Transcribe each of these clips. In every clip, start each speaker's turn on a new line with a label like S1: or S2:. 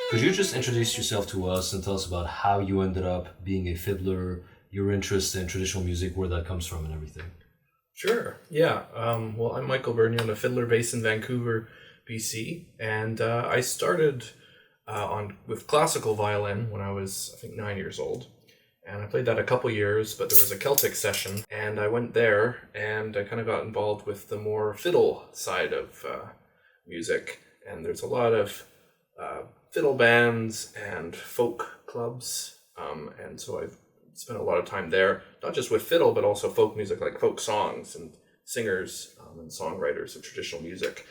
S1: Could you just introduce yourself to us and tell us about how you ended up being a fiddler, your interest in traditional music, where that comes from, and everything?
S2: Sure. Yeah. Well, I'm Michael Burnyeat. I'm a fiddler based in Vancouver, BC, and I started on with classical violin when I was, I think, 9 years old, and I played that a couple years. But there was a Celtic session, and I went there, and I kind of got involved with the more fiddle side of music. And there's a lot of fiddle bands and folk clubs, and so I've spent a lot of time there, not just with fiddle, but also folk music, like folk songs and singers and songwriters of traditional music.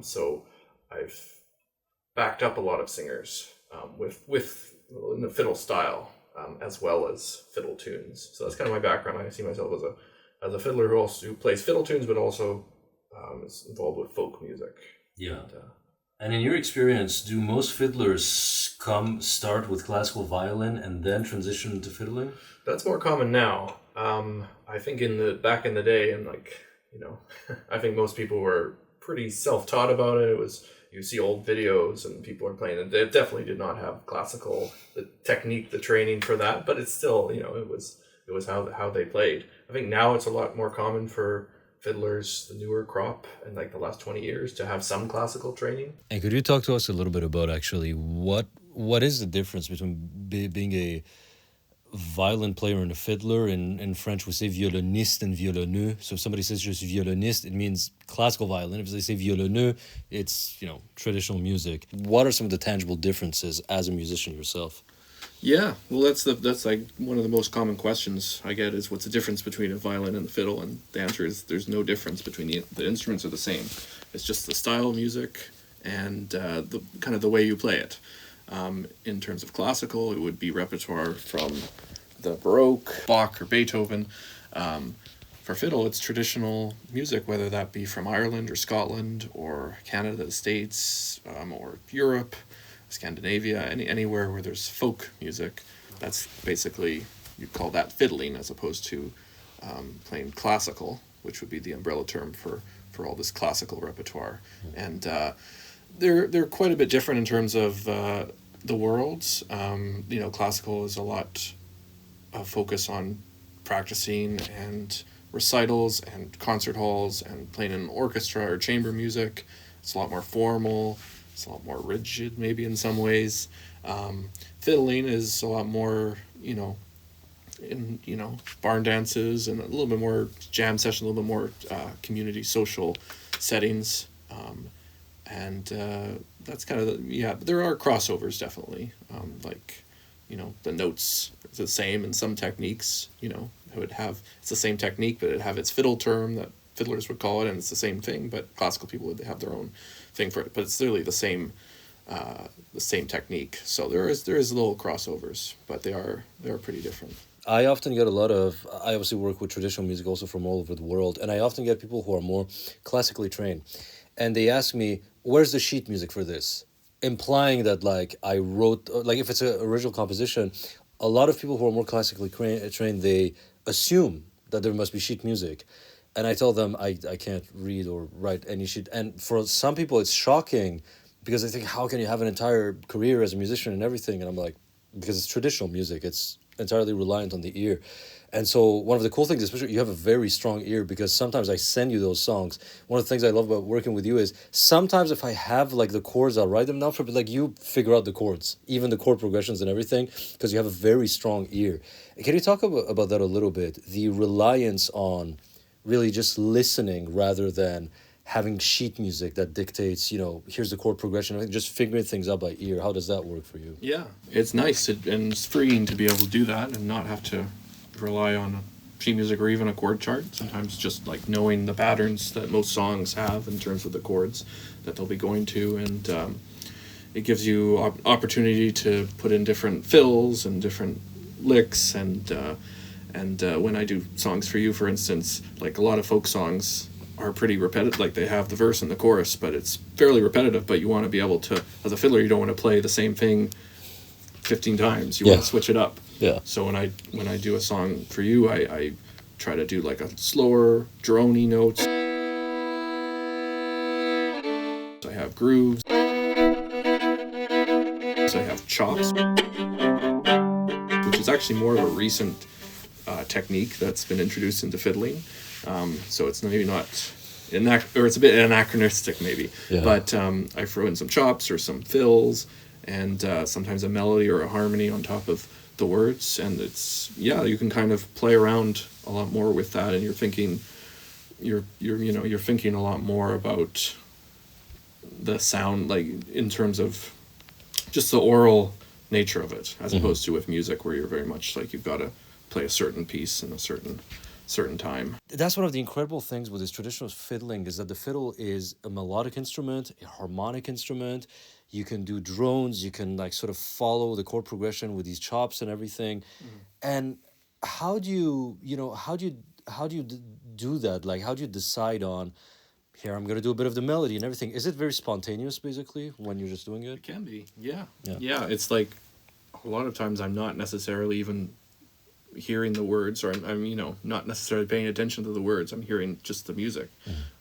S2: So I've backed up a lot of singers with in the fiddle style, as well as fiddle tunes. So that's kind of my background. I see myself as a fiddler who plays fiddle tunes, but also is involved with folk music.
S1: Yeah. And in your experience, do most fiddlers start with classical violin and then transition into fiddling?
S2: That's more common now. I think back in the day, and I think most people were pretty self-taught about it. It was, you see old videos and people are playing, and they definitely did not have the technique, the training for that. But it's still, it was how they played. I think now it's a lot more common for fiddlers, the newer crop, and like the last 20 years, to have some classical training.
S1: And could you talk to us a little bit about actually what is the difference between being a violin player and a fiddler? In French, we say violoniste and violoneux. So if somebody says just violoniste, it means classical violin. If they say violoneux, it's, traditional music. What are some of the tangible differences as a musician yourself?
S2: Yeah, well, that's like one of the most common questions I get is, what's the difference between a violin and the fiddle? And the answer is, there's no difference between the instruments are the same. It's just the style of music and the kind of the way you play it. In terms of classical, it would be repertoire from the Baroque, Bach, or Beethoven. For fiddle, it's traditional music, whether that be from Ireland or Scotland or Canada, the States, or Europe, Scandinavia, anywhere where there's folk music. That's basically, you'd call that fiddling, as opposed to playing classical, which would be the umbrella term for all this classical repertoire. And they're quite a bit different in terms of the worlds. Classical is a lot of focus on practicing and recitals and concert halls and playing in an orchestra or chamber music. It's a lot more formal. It's a lot more rigid, maybe in some ways. Fiddling is a lot more, barn dances and a little bit more jam session, a little bit more community social settings. That's kind of but there are crossovers, definitely. The notes are the same in some techniques, it's the same technique, but it'd have its fiddle term that fiddlers would call it, and it's the same thing, but classical people would have their own thing for it. But it's really the same technique. So there is little crossovers, but they are pretty different.
S1: I often get I obviously work with traditional music also from all over the world, and I often get people who are more classically trained, and they ask me, where's the sheet music for this? Implying that, I wrote, if it's an original composition, a lot of people who are more classically trained, they assume that there must be sheet music. And I tell them I can't read or write any sheet. And for some people, it's shocking because they think, how can you have an entire career as a musician and everything? And I'm like, because it's traditional music. It's entirely reliant on the ear. And so one of the cool things, especially, you have a very strong ear, because sometimes I send you those songs. One of the things I love about working with you is sometimes if I have the chords, I'll write them down for, but you figure out the chords, even the chord progressions and everything, because you have a very strong ear. Can you talk about that a little bit? The reliance on really just listening rather than having sheet music that dictates, here's the chord progression, just figuring things out by ear. How does that work for you?
S2: Yeah, it's nice and it's freeing to be able to do that and not have to rely on sheet music or even a chord chart. Sometimes just knowing the patterns that most songs have in terms of the chords that they'll be going to, and it gives you opportunity to put in different fills and different licks, and when I do songs for you, for instance, a lot of folk songs are pretty repetitive. They have the verse and the chorus, but it's fairly repetitive. But you want to be able to, as a fiddler, you don't want to play the same thing 15 times. You want to switch it up.
S1: Yeah.
S2: So when I do a song for you, I try to do a slower, droney notes. I have grooves. I have chops, which is actually more of a recent technique that's been introduced into fiddling. So it's maybe not or it's a bit anachronistic maybe.
S1: Yeah.
S2: But I throw in some chops or some fills, and sometimes a melody or a harmony on top of the words, and it's you can kind of play around a lot more with that, and you're thinking a lot more about the sound, like in terms of just the oral nature of it, as opposed to with music where you're very much like you've got to play a certain piece in a certain time.
S1: That's one of the incredible things with this traditional fiddling, is that the fiddle is a melodic instrument, a harmonic instrument. You can do drones, you can like sort of follow the chord progression with these chops and everything. And how do you do that? Like, how do you decide on, here I'm going to do a bit of the melody and everything? Is it very spontaneous basically when you're just doing it?
S2: It can be, yeah.
S1: Yeah.
S2: Yeah, it's like a lot of times I'm not necessarily even hearing the words, or I'm not necessarily paying attention to the words. I'm hearing just the music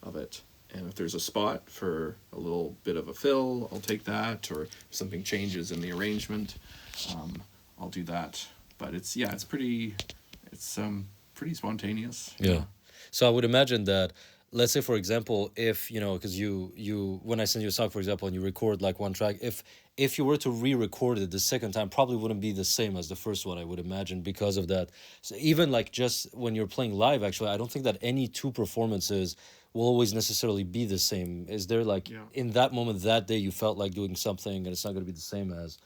S2: of it. And if there's a spot for a little bit of a fill, I'll take that. Or if something changes in the arrangement, I'll do that. But it's pretty spontaneous.
S1: Yeah. So I would imagine that, let's say, for example, if, because you when I send you a song, for example, and you record like one track, if you were to re-record it the second time, probably wouldn't be the same as the first one, I would imagine, because of that. So even like just when you're playing live, actually, I don't think that any two performances will always necessarily be the same. Is there like, in that moment, that day, you felt like doing something and it's not going to be the same as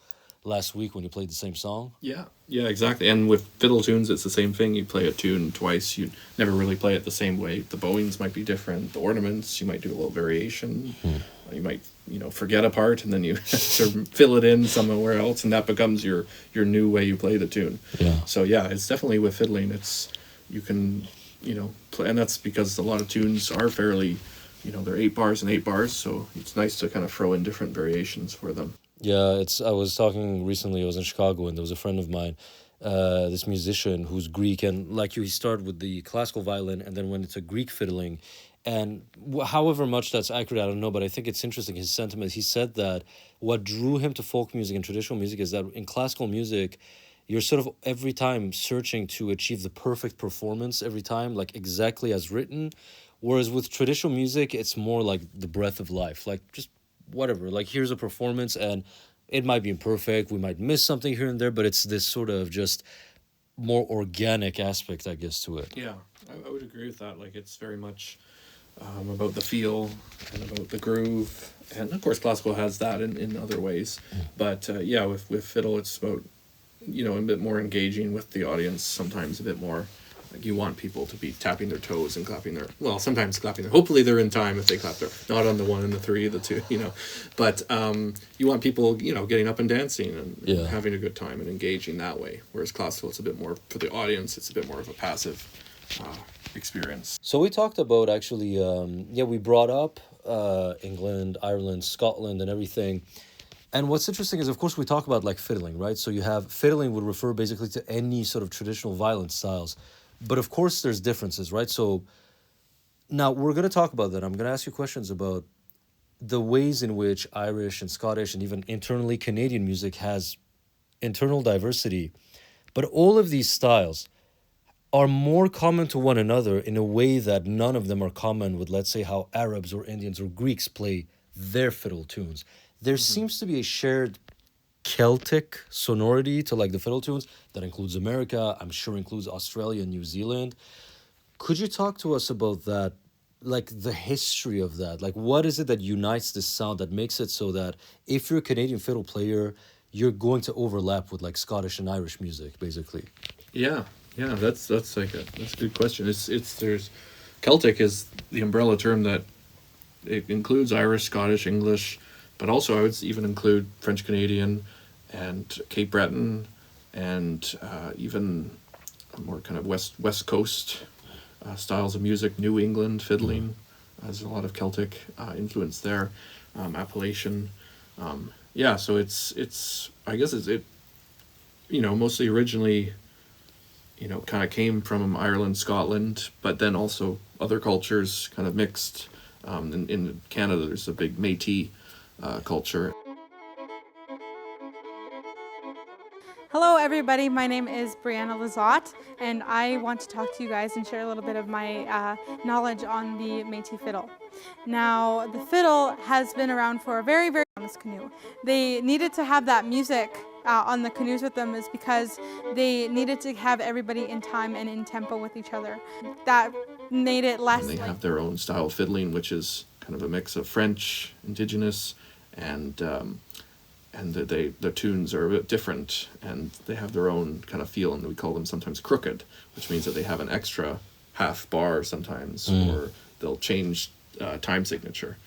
S1: last week when you played the same song?
S2: Yeah, exactly. And with fiddle tunes, it's the same thing. You play a tune twice, you never really play it the same way. The bowings might be different. The ornaments, you might do a little variation. You might, forget a part, and then you sort of fill it in somewhere else, and that becomes your new way you play the tune.
S1: Yeah.
S2: So yeah, it's definitely with fiddling. You can, play, and that's because a lot of tunes are fairly, they're 8 bars and 8 bars. So it's nice to kind of throw in different variations for them.
S1: Yeah, I was talking recently, I was in Chicago, and there was a friend of mine, this musician who's Greek, and like you, he started with the classical violin and then went into Greek fiddling. And however much that's accurate, I don't know, but I think it's interesting, his sentiment. He said that what drew him to folk music and traditional music is that in classical music, you're sort of every time searching to achieve the perfect performance every time, like exactly as written. Whereas with traditional music, it's more like the breath of life, like just whatever, like here's a performance and it might be imperfect, we might miss something here and there, but it's this sort of just more organic aspect, I guess, to it.
S2: Yeah, I would agree with that. Like, it's very much about the feel and about the groove, and of course classical has that in other ways. But with fiddle, it's about a bit more engaging with the audience, sometimes a bit more. Like, you want people to be tapping their toes and clapping sometimes clapping hopefully they're in time if they clap not on the 1 and the 3, the 2, But you want people, getting up and dancing and having a good time and engaging that way. Whereas classical, it's a bit more for the audience, it's a bit more of a passive experience.
S1: So we talked about actually, we brought up England, Ireland, Scotland, and everything. And what's interesting is, of course, we talk about like fiddling, right? So you have fiddling would refer basically to any sort of traditional violin styles. But of course, there's differences, right? So now we're going to talk about that. I'm going to ask you questions about the ways in which Irish and Scottish and even internally Canadian music has internal diversity. But all of these styles are more common to one another in a way that none of them are common with, let's say, how Arabs or Indians or Greeks play their fiddle tunes. There seems to be a shared Celtic sonority to like the fiddle tunes that includes America, I'm sure includes Australia and New Zealand. Could you talk to us about that, like the history of that? Like, what is it that unites this sound that makes it so that if you're a Canadian fiddle player, you're going to overlap with like Scottish and Irish music, basically?
S2: Yeah, that's a good question. There's Celtic is the umbrella term that it includes Irish, Scottish, English, but also I would even include French Canadian and Cape Breton, and even more kind of West Coast styles of music. New England fiddling, there's a lot of Celtic influence there. Appalachian, so it's I guess it mostly originally kind of came from Ireland, Scotland, but then also other cultures kind of mixed. In Canada, there's a big Métis culture.
S3: everybody. My name is Brianna Lizotte, and I want to talk to you guys and share a little bit of my knowledge on the Métis fiddle. Now, the fiddle has been around for a very on this canoe. They needed to have that music on the canoes with them is because they needed to have everybody in time and in tempo with each other. That made it less.
S2: And they have their own style of fiddling, which is kind of a mix of French, indigenous, and the tunes are a bit different, and they have their own kind of feel, and we call them sometimes crooked, which means that they have an extra half bar sometimes, or they'll change time signature.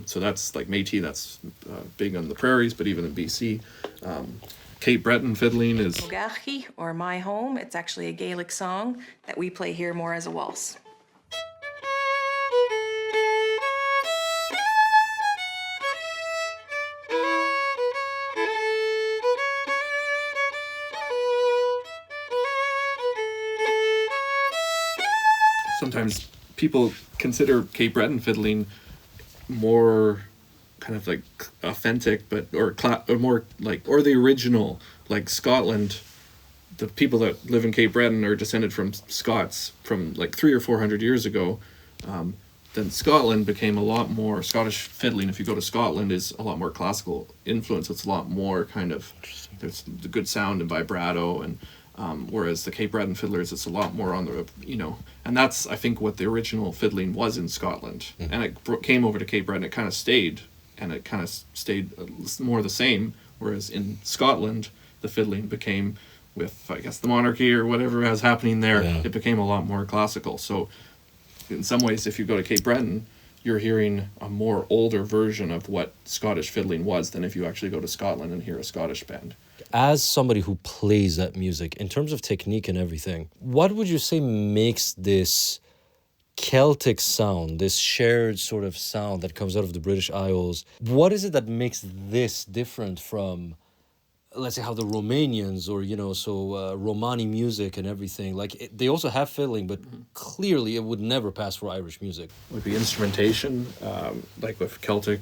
S2: So that's like Métis, that's big on the prairies, but even in BC. Cape Breton fiddling is...
S4: Ogarchi, or My Home. It's actually a Gaelic song that we play here more as a waltz.
S2: Sometimes people consider Cape Breton fiddling more kind of like authentic, but or more like, or the original, like Scotland. The people that live in Cape Breton are descended from Scots from like 300 or 400 years ago. Then Scotland became a lot more Scottish fiddling. If you go to Scotland, is a lot more classical influence. It's a lot more kind of, there's the good sound and vibrato, and whereas the Cape Breton fiddlers, it's a lot more on the, and that's, I think, what the original fiddling was in Scotland. And it came over to Cape Breton, it kind of stayed, and it kind of stayed more the same, whereas in Scotland, the fiddling became, with, I guess, the monarchy or whatever was happening there, it became a lot more classical. So in some ways, if you go to Cape Breton, you're hearing a more older version of what Scottish fiddling was than if you actually go to Scotland and hear a Scottish band.
S1: As somebody who plays that music, in terms of technique and everything, what would you say makes this Celtic sound, this shared sort of sound that comes out of the British Isles, what is it that makes this different from, let's say, how the Romanians or, Romani music and everything, like they also have fiddling, but clearly it would never pass for Irish music.
S2: With the instrumentation, like with Celtic,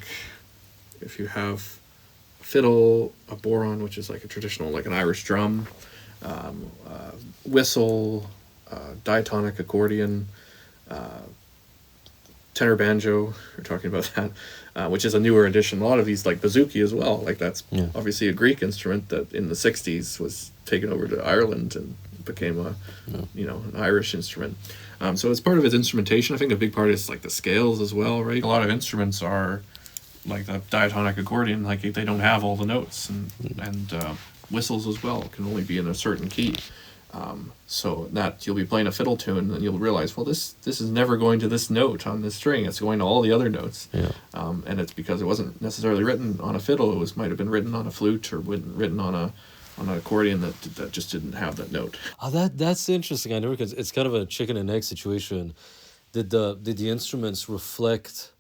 S2: if you have fiddle, a boron, which is like a traditional, like an Irish drum, whistle, diatonic accordion, tenor banjo, we're talking about that, which is a newer addition. A lot of these, like bouzouki as well, like that's obviously a Greek instrument that in the 60s was taken over to Ireland and became an Irish instrument. So as part of its instrumentation, I think a big part is like the scales as well, right? A lot of instruments are like the diatonic accordion, like they don't have all the notes, and whistles as well can only be in a certain key. So that you'll be playing a fiddle tune and you'll realize, well, this is never going to this note on this string. It's going to all the other notes. And it's because it wasn't necessarily written on a fiddle. It might have been written on a flute or written on an accordion that just didn't have that note.
S1: Oh, that's interesting. I know, because it's kind of a chicken and egg situation. Did the instruments reflect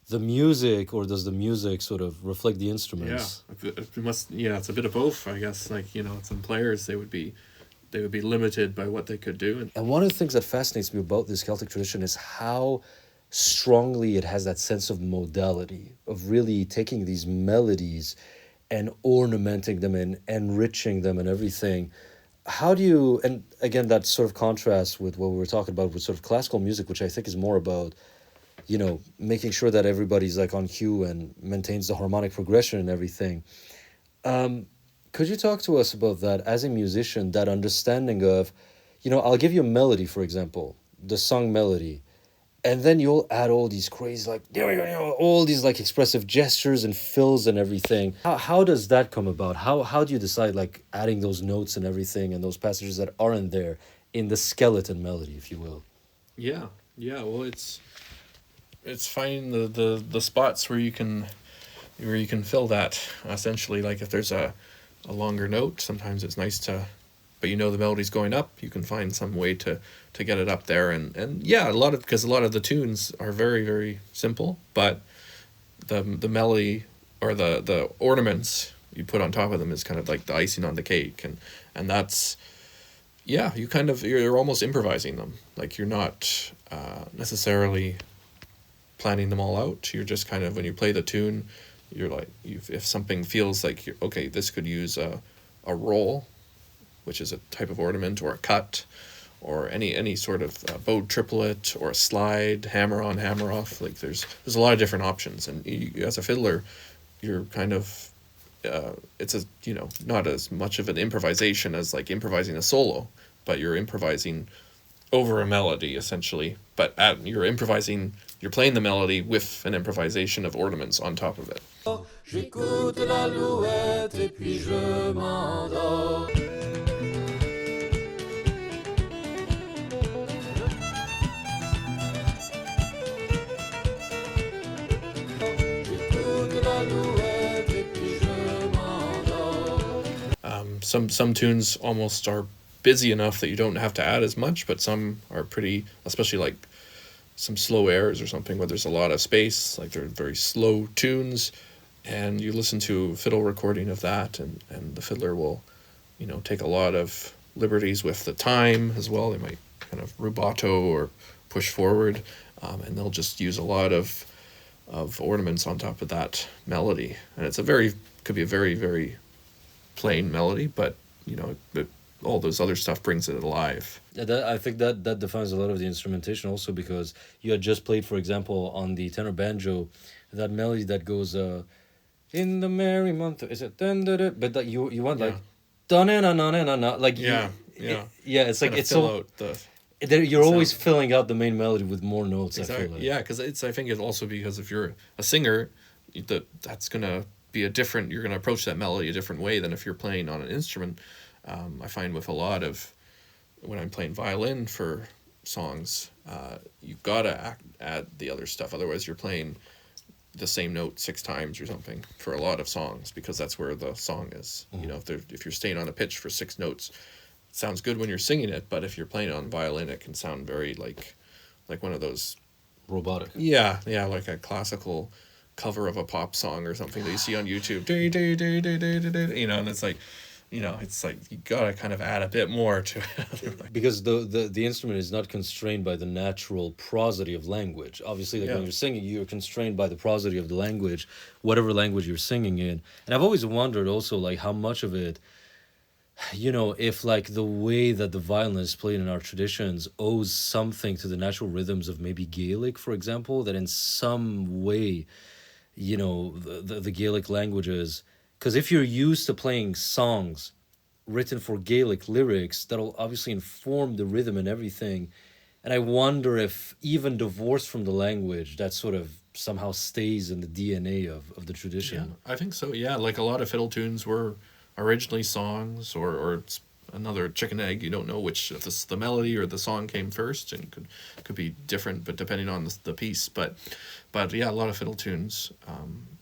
S1: the music, or does the music sort of reflect the instruments?
S2: It must. Yeah, it's a bit of both, I guess. Like, some players, they would be limited by what they could do.
S1: And one of the things that fascinates me about this Celtic tradition is how strongly it has that sense of modality, of really taking these melodies and ornamenting them and enriching them and everything. How do you, and again, that sort of contrast with what we were talking about with sort of classical music, which I think is more about, making sure that everybody's like on cue and maintains the harmonic progression and everything. Could you talk to us about that as a musician, that understanding of, I'll give you a melody, for example, the song melody, and then you'll add all these crazy, like, all these like expressive gestures and fills and everything. How does that come about? How do you decide, like, adding those notes and everything and those passages that aren't there in the skeleton melody, if you will?
S2: Yeah. Well, it's finding the spots where you can fill that. Essentially, like if there's a longer note, sometimes it's nice to, but the melody's going up, you can find some way to get it up there, and yeah, because a lot of the tunes are very, very simple, but the melody or the ornaments you put on top of them is kind of like the icing on the cake, and that's, yeah, you're almost improvising them, like you're not necessarily planning them all out. You're just kind of, when you play the tune, you're like, if something feels like, okay, this could use a roll, which is a type of ornament, or a cut, or any sort of bowed triplet, or a slide, hammer on, hammer off. Like there's a lot of different options, and you, as a fiddler, you're kind of it's a not as much of an improvisation as like improvising a solo, but you're improvising over a melody essentially. But you're playing the melody with an improvisation of ornaments on top of it.
S5: J'écoute l'alouette et puis je m'endors. J'écoute l'alouette et puis je m'endors.
S2: Some tunes almost are busy enough that you don't have to add as much, but some are pretty, especially like some slow airs or something where there's a lot of space, like they're very slow tunes, and you listen to a fiddle recording of that, and the fiddler will, take a lot of liberties with the time as well. They might kind of rubato or push forward, and they'll just use a lot of ornaments on top of that melody, and could be a very, very plain melody, but all those other stuff brings it alive.
S1: Yeah, I think that defines a lot of the instrumentation also, because you had just played, for example, on the tenor banjo, that melody that goes in the merry month, is it dun, dun, dun, but that you want like dun na na na na na, like
S2: Yeah.
S1: It's like
S2: Kinda
S1: it's
S2: fill
S1: so
S2: out the
S1: you're always
S2: sound.
S1: filling out the main melody with more notes.
S2: Exactly.
S1: I feel like.
S2: Yeah, because I think it's also because if you're a singer, that's gonna be you're gonna approach that melody a different way than if you're playing on an instrument. I find with a lot of when I'm playing violin for songs, you gotta add the other stuff. Otherwise, you're playing the same note 6 times or something for a lot of songs, because that's where the song is. If you're staying on a pitch for 6 notes, it sounds good when you're singing it, but if you're playing on violin, it can sound very like one of those
S1: Robotic.
S2: yeah, like a classical cover of a pop song or something that you see on YouTube. And it's like, it's like you gotta kind of add a bit more to it.
S1: Because the instrument is not constrained by the natural prosody of language. Obviously, like when
S2: Yeah.
S1: you're singing, you're constrained by the prosody of the language, whatever language you're singing in. And I've always wondered also, like, how much of it, if like the way that the violin is played in our traditions owes something to the natural rhythms of maybe Gaelic, for example, that in some way, the Gaelic languages. Because if you're used to playing songs written for Gaelic lyrics, that'll obviously inform the rhythm and everything. And I wonder if even divorced from the language, that sort of somehow stays in the DNA of the tradition.
S2: I think so. Yeah, like a lot of fiddle tunes were originally songs, or it's another chicken egg. You don't know which if the melody or the song came first, and could be different, but depending on the piece. But yeah, a lot of fiddle tunes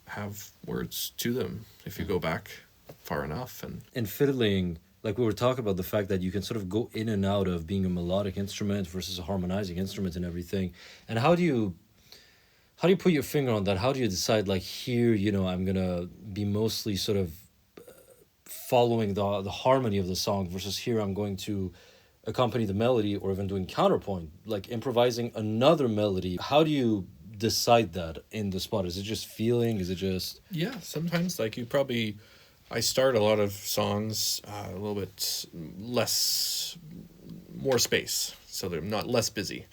S2: have words to them if you go back far enough. And
S1: In fiddling, like we were talking about the fact that you can sort of go in and out of being a melodic instrument versus a harmonizing instrument and everything. And how do you put your finger on that? How do you decide, like, here, I'm gonna be mostly sort of following the harmony of the song versus here I'm going to accompany the melody, or even doing counterpoint, like improvising another melody? How do you decide that in the spot? Is it just feeling? Is it just
S2: yeah, sometimes like I start a lot of songs a little bit more space, so they're not less busy.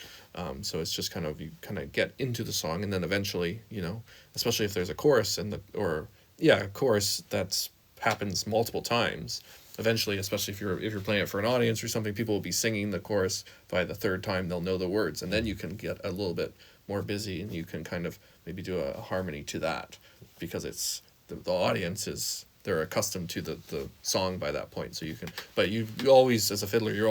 S2: So it's just you kind of get into the song, and then eventually, especially if there's a chorus a chorus that's happens multiple times. Eventually, especially if you're playing it for an audience or something, people will be singing the chorus. By the 3rd time, they'll know the words, and then you can get a little bit more busy, and you can kind of maybe do a harmony to that, because it's the audience they're accustomed to the song by that point. So you can, but you always, as a fiddler, you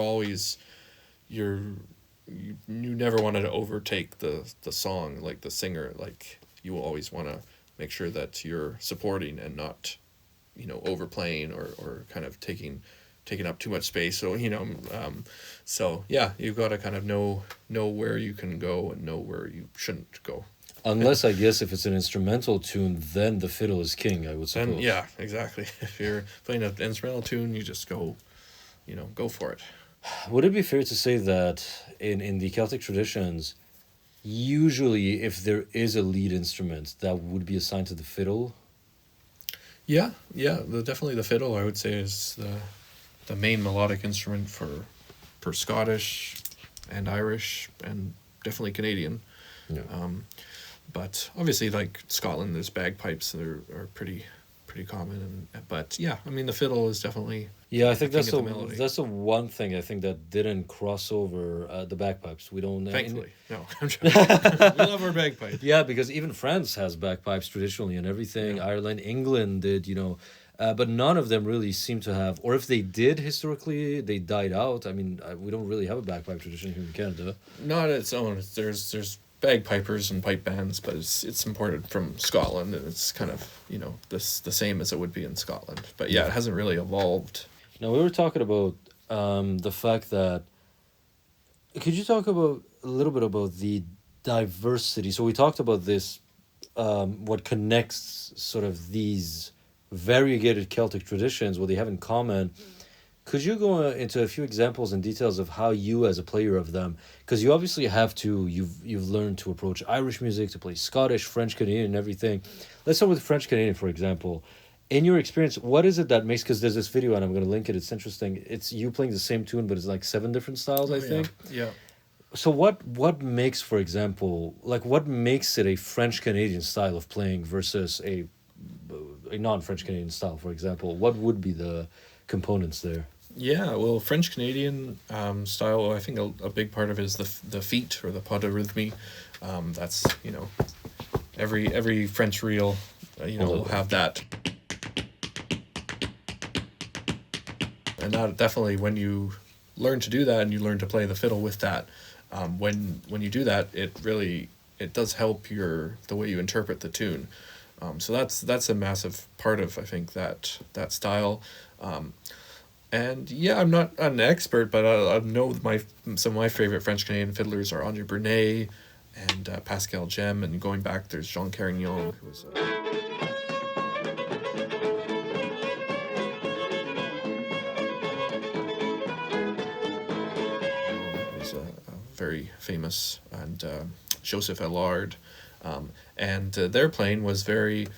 S2: never want to overtake the song, like the singer. Like you will always want to make sure that you're supporting and not overplaying or kind of taking up too much space. So so yeah, you've got to kind of know where you can go and know where you shouldn't go.
S1: unless I guess if it's an instrumental tune, then the fiddle is king, I would suppose.
S2: Then yeah, exactly. If you're playing an instrumental tune, you just go for it.
S1: Would it be fair to say that in the Celtic traditions, usually if there is a lead instrument, that would be assigned to the fiddle?
S2: Yeah, definitely the fiddle, I would say, is the main melodic instrument for Scottish and Irish and definitely Canadian.
S1: Yeah.
S2: But obviously, like Scotland, there's bagpipes that are pretty common. But yeah, I mean, the fiddle is definitely
S1: Yeah, I think
S2: king
S1: that's
S2: of
S1: the
S2: the melody.
S1: that's the one thing I think that didn't cross over the bagpipes. We don't.
S2: Thankfully, no, I'm joking. We love our bagpipe.
S1: Yeah, because even France has bagpipes traditionally and everything.
S2: Yeah.
S1: Ireland, England did, but none of them really seem to have, or if they did historically, they died out. I mean, we don't really have a bagpipe tradition here in Canada.
S2: Not its own. There's bagpipers and pipe bands, but it's imported from Scotland, and it's kind of the same as it would be in Scotland. But yeah, it hasn't really evolved.
S1: Now, we were talking about the fact that. Could you talk about a little bit about the diversity? So we talked about this, what connects sort of these variegated Celtic traditions, what they have in common. Could you go into a few examples and details of how you, as a player of them, because you obviously you've learned to approach Irish music, to play Scottish, French, Canadian, and everything. Let's start with French Canadian, for example. In your experience, what is it that makes? Because there's this video and I'm going to link it. It's interesting. It's you playing the same tune, but it's like 7 different styles, I think.
S2: Yeah.
S1: So what makes, for example, like what makes it a French Canadian style of playing versus a non-French Canadian style, for example? What would be the components there?
S2: Yeah, well, French Canadian style, I think a big part of it is the feet or the pas de rythme. That's every French reel, will have that. And that definitely, when you learn to do that and you learn to play the fiddle with that, when you do that, it does help the way you interpret the tune. So that's a massive part of, I think, that style. And yeah, I'm not an expert, but I know some of my favorite French Canadian fiddlers are Andre Brunet and Pascal Gem, and going back, there's Jean Carignan, who was a very famous, and Joseph Allard, and their playing was very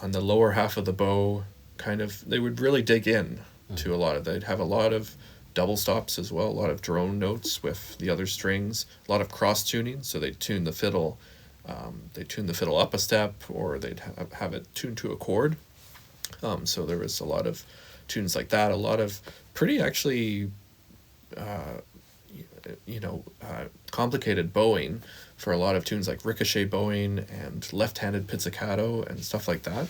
S2: on the lower half of the bow. Kind of, they would really dig in to a lot of. They'd have a lot of double stops as well, a lot of drone notes with the other strings, a lot of cross tuning. So they'd tune the fiddle, up a step, or they'd have it tuned to a chord. So there was a lot of tunes like that. A lot of pretty actually, complicated bowing for a lot of tunes like ricochet bowing and left-handed pizzicato and stuff like that.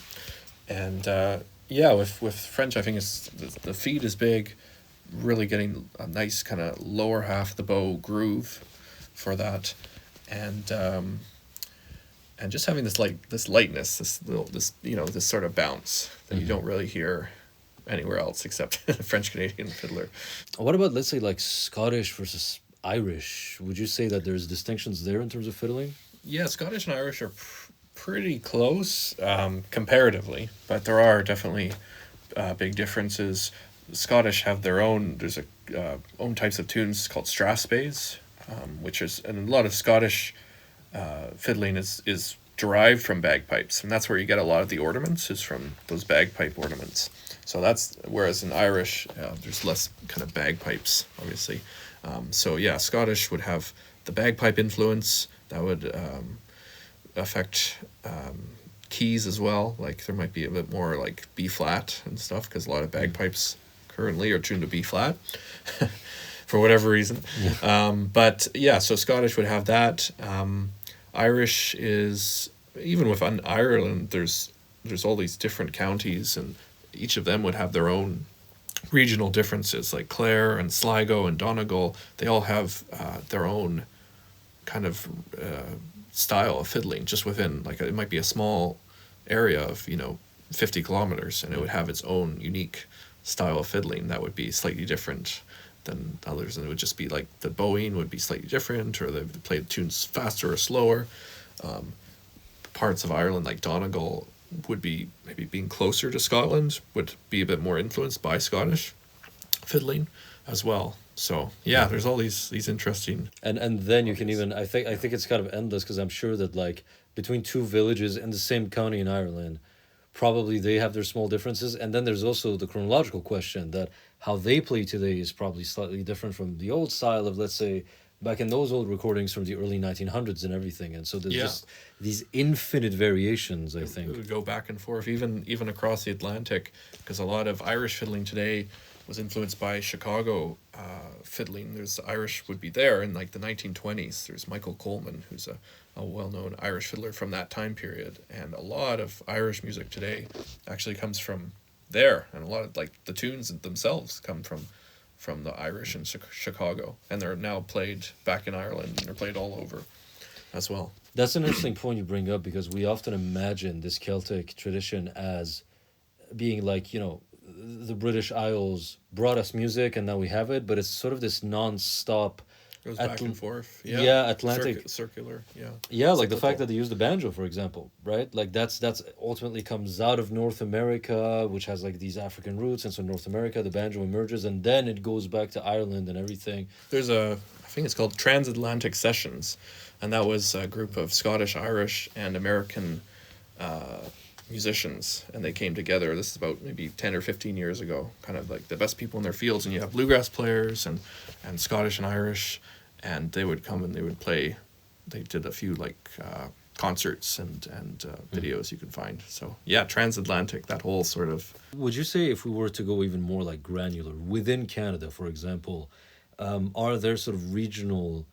S2: And with French, I think it's the feet is big, really getting a nice kind of lower half of the bow groove for that, and just having this lightness, this sort of bounce that you don't really hear anywhere else except French Canadian fiddler.
S1: What about, let's say, like Scottish versus Irish? Would you say that there's distinctions there in terms of fiddling?
S2: Yeah, Scottish and Irish are pretty close comparatively, but there are definitely big differences. The Scottish have their own. There's own types of tunes called strathspeys, which is, and a lot of Scottish fiddling is derived from bagpipes, and that's where you get a lot of the ornaments is from those bagpipe ornaments. So that's, whereas in Irish there's less kind of bagpipes, obviously. So yeah, Scottish would have the bagpipe influence that would affect keys as well. Like there might be a bit more like B flat and stuff, because a lot of bagpipes currently are tuned to B flat for whatever reason. Yeah. But yeah, so Scottish would have that. Irish is, even within Ireland, there's all these different counties, and each of them would have their own regional differences. Like Clare and Sligo and Donegal, they all have their own kind of style of fiddling just within, like, it might be a small area of 50 kilometers, and it would have its own unique style of fiddling that would be slightly different than others, and it would just be like the bowing would be slightly different, or they play the tunes faster or slower. Parts of Ireland, like Donegal, would be maybe being closer to Scotland, would be a bit more influenced by Scottish fiddling as well. So yeah, there's all these interesting,
S1: and then you can even, I think it's kind of endless, because I'm sure that, like, between two villages in the same county in Ireland, probably they have their small differences. And then there's also the chronological question that how they play today is probably slightly different from the old style of, let's say, back in those old recordings from the early 1900s and everything. And so there's
S2: Yeah.
S1: just these infinite variations, I
S2: It
S1: think.
S2: would go back and forth, even across the Atlantic, because a lot of Irish fiddling today was influenced by Chicago fiddling. There's Irish would be there in like the 1920s. There's Michael Coleman, who's a well-known Irish fiddler from that time period, and a lot of Irish music today actually comes from there, and a lot of like the tunes themselves come from the Irish in Chicago, and they're now played back in Ireland, and they're played all over as well.
S1: That's an interesting point you bring up, because we often imagine this Celtic tradition as being like, the British Isles brought us music and now we have it, but it's sort of this non-stop.
S2: It goes back and forth.
S1: Yeah, Atlantic.
S2: Circular. Yeah.
S1: Yeah, like the
S2: Cyclical.
S1: fact that they use the banjo, for example, right? Like that's ultimately comes out of North America, which has like these African roots, and so North America, the banjo emerges, and then it goes back to Ireland and everything.
S2: There's I think it's called Transatlantic Sessions, and that was a group of Scottish, Irish, and American musicians, and they came together. This is about maybe 10 or 15 years ago, kind of like the best people in their fields, and you have bluegrass players and Scottish and Irish, and they would come and they would play. They did a few like concerts and videos you can find. So yeah, transatlantic, that whole sort of.
S1: Would you say, if we were to go even more like granular within Canada, for example, are there sort of regional,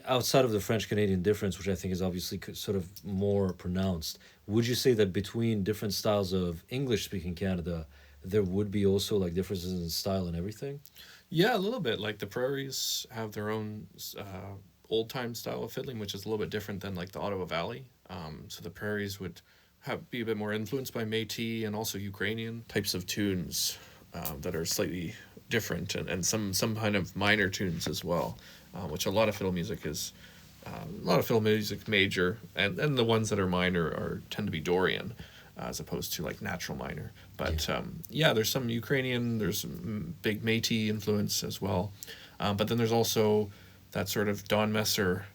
S1: outside of the French-Canadian difference, which I think is obviously sort of more pronounced, would you say that between different styles of English-speaking Canada, there would be also like differences in style and everything?
S2: Yeah, a little bit. Like the prairies have their own old-time style of fiddling, which is a little bit different than like the Ottawa Valley. So the prairies would be a bit more influenced by Métis and also Ukrainian types of tunes that are slightly different, and some kind of minor tunes as well, which a lot of fiddle music is. A lot of fiddle music major, and the ones that are minor tend to be Dorian, as opposed to like natural minor. But yeah, there's some Ukrainian, there's some big Métis influence as well. But then there's also that sort of Don Messer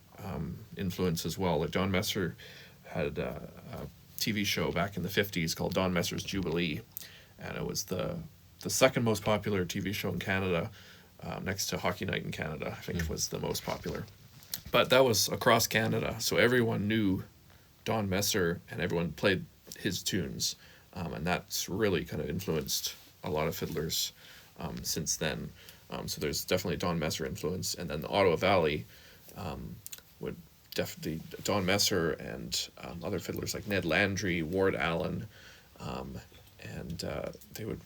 S2: influence as well. Like Don Messer had a TV show back in the 50s called Don Messer's Jubilee, and it was the second most popular TV show in Canada, next to Hockey Night in Canada. I think it was the most popular. But that was across Canada, so everyone knew Don Messer and everyone played his tunes, and that's really kind of influenced a lot of fiddlers since then. So there's definitely Don Messer influence, and then the Ottawa Valley would definitely Don Messer and other fiddlers like Ned Landry, Ward Allen, and they would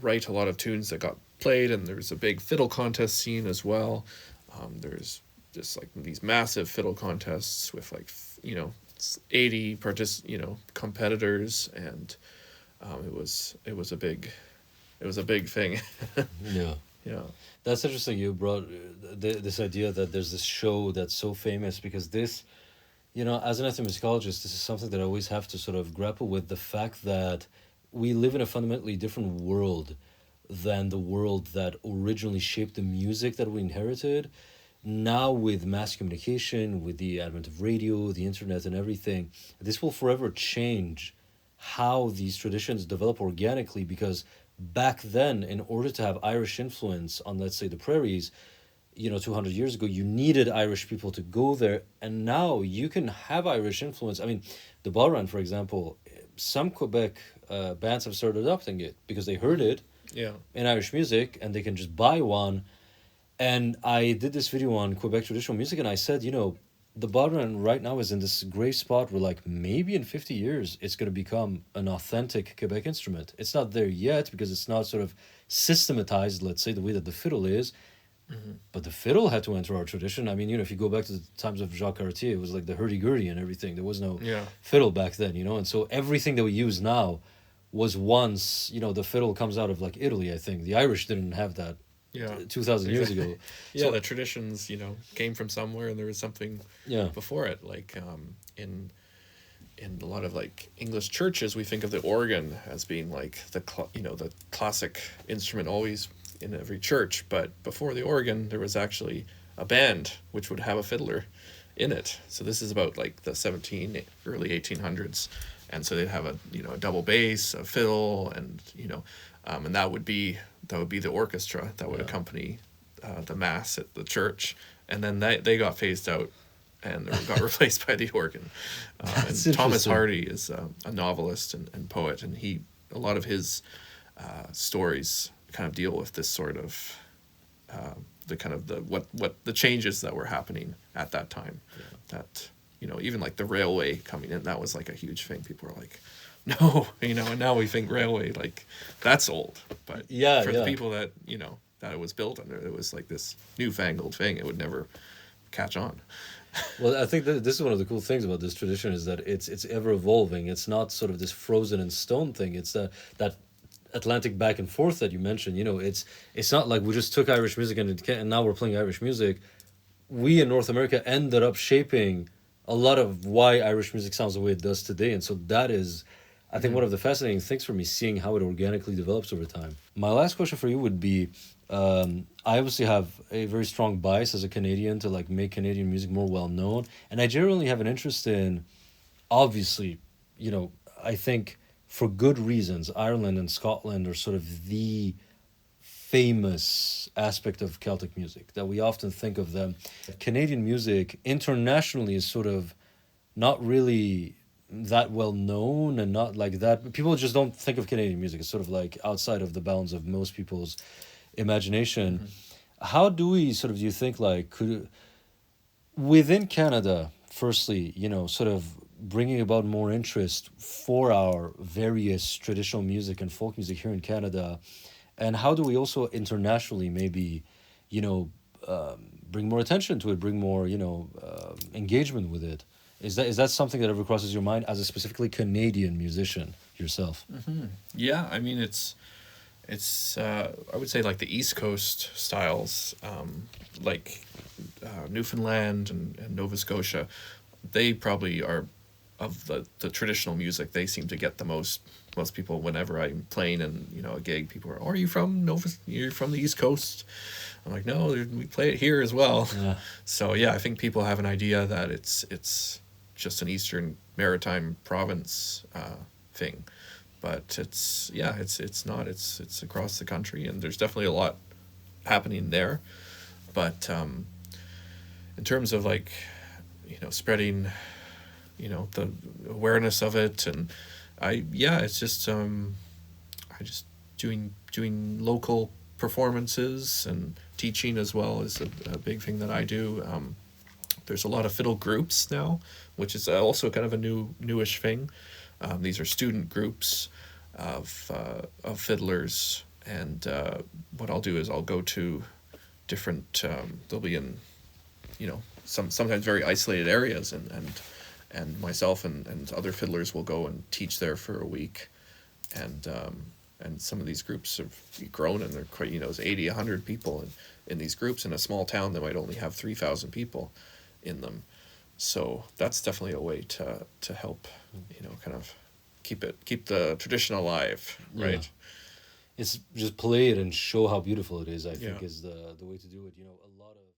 S2: write a lot of tunes that got played, and there's a big fiddle contest scene as well. There's just like these massive fiddle contests with like 80 competitors, and it was a big thing.
S1: Yeah.
S2: Yeah.
S1: That's interesting. You brought this idea that there's this show that's so famous, because this, as an ethnomusicologist, this is something that I always have to sort of grapple with, the fact that we live in a fundamentally different world than the world that originally shaped the music that we inherited. Now, with mass communication, with the advent of radio, the internet, and everything, this will forever change how these traditions develop organically, because back then, in order to have Irish influence on, let's say, the prairies, 200 years ago, you needed Irish people to go there, and now you can have Irish influence. I mean, the Balran, for example, some Quebec bands have started adopting it because they heard it in Irish music, and they can just buy one. And I did this video on Quebec traditional music, and I said, the Balran right now is in this great spot where, like, maybe in 50 years, it's going to become an authentic Quebec instrument. It's not there yet because it's not sort of systematized, let's say, the way that the fiddle is. Mm-hmm. But the fiddle had to enter our tradition. I mean, if you go back to the times of Jacques Cartier, it was like the hurdy-gurdy and everything. There was no fiddle back then, And so everything that we use now was once, the fiddle comes out of, like, Italy, I think. The Irish didn't have that. 2,000 years ago.
S2: So the traditions, came from somewhere, and there was something before it. Like in a lot of like English churches, we think of the organ as being like the classic instrument always in every church. But before the organ, there was actually a band which would have a fiddler in it. So this is about like the early 1800s, and so they'd have a double bass, a fiddle, and and that would be that would be the orchestra that would
S1: Yeah.
S2: accompany the mass at the church, and then they got phased out and got replaced by the organ.
S1: That's
S2: And Thomas
S1: interesting.
S2: Hardy is a novelist and poet, and a lot of his stories kind of deal with this sort of the kind of what the changes that were happening at that time. That, you know, even like the railway coming in, that was like a huge thing. People were like, no, you know, and now we think railway, like, that's old. But
S1: Yeah,
S2: for
S1: yeah.
S2: the people that, you know, that it was built under, it was like this newfangled thing. It would never catch on.
S1: Well, I think that this is one of the cool things about this tradition is that it's ever evolving. It's not sort of this frozen in stone thing. It's that Atlantic back and forth that you mentioned. You know, it's not like we just took Irish music and now we're playing Irish music. We in North America ended up shaping a lot of why Irish music sounds the way it does today, and so that is, I think, one of the fascinating things for me, seeing how it organically develops over time. My last question for you would be, I obviously have a very strong bias as a Canadian to like make Canadian music more well known, and I generally have an interest in, obviously, you know, I think for good reasons, Ireland and Scotland are sort of the famous aspect of Celtic music that we often think of them. Canadian music internationally is sort of not really that well known and not like that. People just don't think of Canadian music. It's sort of like outside of the bounds of most people's imagination. How do we sort of, do you think, like, could within Canada, firstly, you know, sort of bringing about more interest for our various traditional music and folk music here in Canada, and how do we also internationally maybe, you know, bring more attention to it, bring more, you know, engagement with it? Is that something that ever crosses your mind as a specifically Canadian musician yourself?
S2: Yeah, I mean, it's I would say like the East Coast styles, like Newfoundland and Nova Scotia, they probably are, of the traditional music, they seem to get the most people. Whenever I'm playing in, you know, a gig, people are, oh, are you from you're from the East Coast? I'm like, no, we play it here as well.
S1: Yeah.
S2: So yeah, I think people have an idea that it's just an Eastern Maritime province thing, but it's not. It's across the country, and there's definitely a lot happening there. But in terms of, like, you know, spreading, you know, the awareness of it, and it's just I just doing local performances and teaching as well is a big thing that I do. There's a lot of fiddle groups now, which is also kind of a newish thing. These are student groups of fiddlers, and what I'll do is I'll go to different. They'll be in, you know, sometimes very isolated areas, and myself and other fiddlers will go and teach there for a week, and some of these groups have grown, and they're quite, you know, it's 80, 100 people in these groups. In a small town that might only have 3,000 people in them. So that's definitely a way to help, you know, kind of keep the tradition alive, right?
S1: Yeah. It's just play it and show how beautiful it is, I think,
S2: Yeah.
S1: is the way to do it. You know, a lot of